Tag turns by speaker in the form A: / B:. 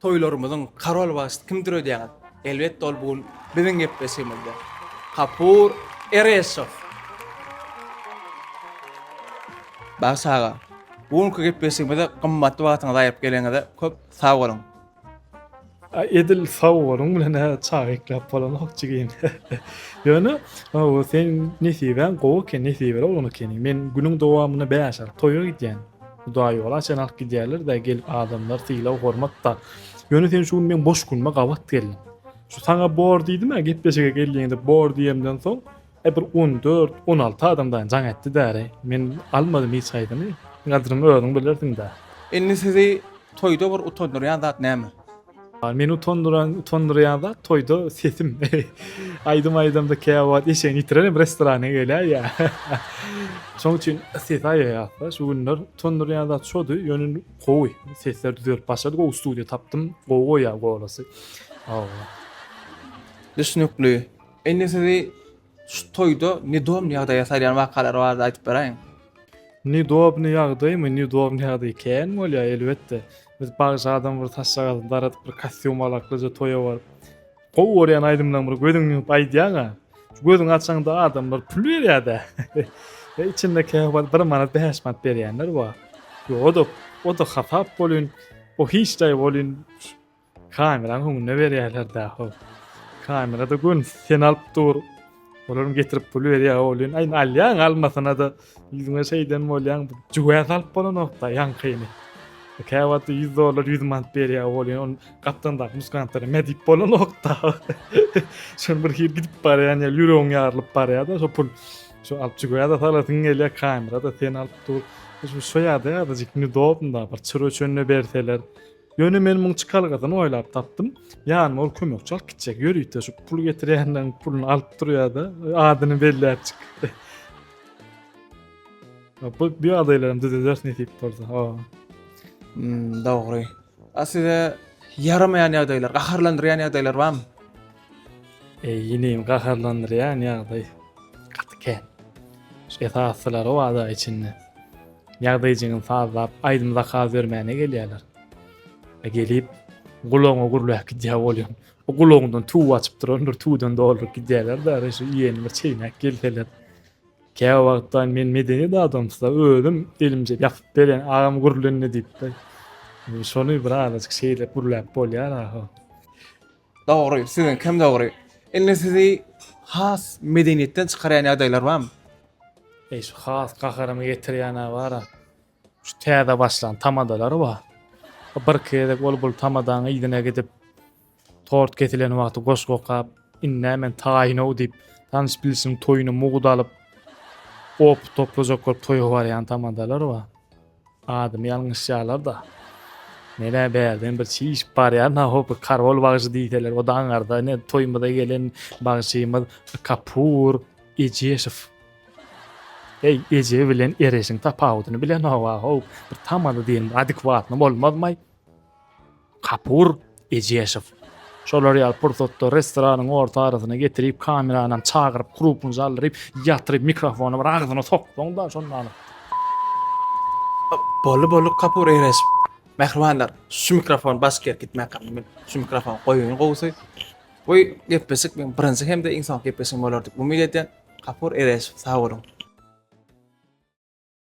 A: toýlarymyzyň karol başy kimdir ödýän? Elbetde ol bugün biziň gepleşigimizde. Gapur Eresow. Başaga. Bugünkü gepleşigimizde gymmatly wagtyňyzy aýyryp geleňizde köp sag bolun.
B: Edil savurun bilen çağ eklep bolan hokçygyn. Ýöne o sen nesiben gowy ken nesiber olany ken. Men günüň dowamyny bäşer toýa gidýän. Duaý ola sen alk gidýärler da gelip adamlar tyýla hormatda. Ýöne sen şu men boş günme gawat geldim. Şu sana bor diýdim gepleşige geldiňinde bor diýemden soň bir 14-16 adamdan jaň etdi däre. Men almadym hiç aýdymy. Gadrymy öňüň bilerdiň da.
A: Indi sizi toýda bir utandyrýan zat näme?
B: Men utandyrýan da toýda sesim. Aýdym-aýdymda käwat eşeň itirenem restorana gelýär ýa. Şoň üçin ses aýýar. Şu günler utandyrýan da şody ýönün gowy. Sesler düzelip başlady. Gowy studio tapdym. Gowy ýa golasy.
A: Düşünükli. Indi sizi şu toýda nidom ýagdaýa saýlan wakalar bar aýdyp beräň.
B: Nidobny ýagdaýmy, nidobny ýagdaý ken bolýar elbetde. Biz bagy adam bir taşsagan darat bir kostyum alaklyja toýa bar. Gowy oryan aýdymdan bir gödüňi aýdýaňa. Şu gödüň açsaňda adamlar pul berýär-de. İçinde käwat 1 manat 5 manat berýänler bar. O da hatap bolýan. O hiç daý bolýan. Kameraň höňüne berýärler da. Kamerada gün sen alyp dur. Olaryň getirip pul berýär bolýan. Aýn alýan almasyna da ýüzüňe şeýden bolýan. Juwat alyp bolan nokta ýankyny. Käwat $100 100 manat berýär bolýan. Gapdandak muskantary medip bolan nokta. Şol bir hir gidip barýan ýa ýüregiň ýarlyp barýar da şo pul. Şo alyp juwat alatyň gelýär kamerada sen alyp dur. Şo ýa-da ýa-da dopunda bir çyro çönüne berseler. Ýöne men muň çykalgadan oýlap tapdym. Ýani ol kömekçi alyp gitjek. Ýörüýte şu pul getirýänden puluny alyp durýar-da, adyny belläp çyk. Bu bir adaýlarym düzüler netip bolsa.
A: Dogry. Aslida yaramayan ýagdaýlar, gaharlandyrýan ýagdaýlar barmy?
B: Ýenem gaharlandyrýan ýagdaý. Gatken. Şu esaslar o ada içinde. Ýagdaýjyň fazlap aýdymda haz bermäne gelýärler. Gelip gulaňa gurulýar gidýär bolýan. O gulaňdan tuw açyp duran, tuwdan doldurup gidýärler da şu ýeni bir çeýnek gelseler. Käwa wagtdan men medeni de adamsa özüm elimje ýapyp beren agam gurulanyny diýip. Şonu bir azajyk şeýle gurulap bolýar ha.
A: Dogry, siziň kim dogry? Indi sizi has medeniýetden çykarýan ýagdaýlar barmy?
B: Şu has gaharamy getirýän bar. Şu täze başlan tamadalary bar. Bir kere bol tamadan ýygyna gidip tort getilen wagty goşgokap inne men taýyny diýip tanış bilsin toýuny mugudalyp op toplajak bolup toýa barýan tamadalar bar. Adam ýalňyş ýalar da. Nere berden bir çiş barýar na hop karwol bagyjy diýseler o da aňarda ne toýmada gelen bagyjymyz Gapur Eresow. Ece bilen Ereşiň tapawudyny bilen hawa bir tamada diýen adekwatny bolmazmy? Gapur Eresow. Şolar ýaly pursatda restoranyň orta arasyna getirip kameranyň çagyryp grupuny jalyryp ýatyryp mikrofonu bir agzyna sokdyň da şondan.
A: Bolu Gapur Eresow. Mehribanlar, şu mikrofon başka gitmek men şu mikrofon koyuň gowsy. Oy gepesik men birinji hem de insan gepesik bolardyk. Bu milletden Gapur Eresow sag bolun.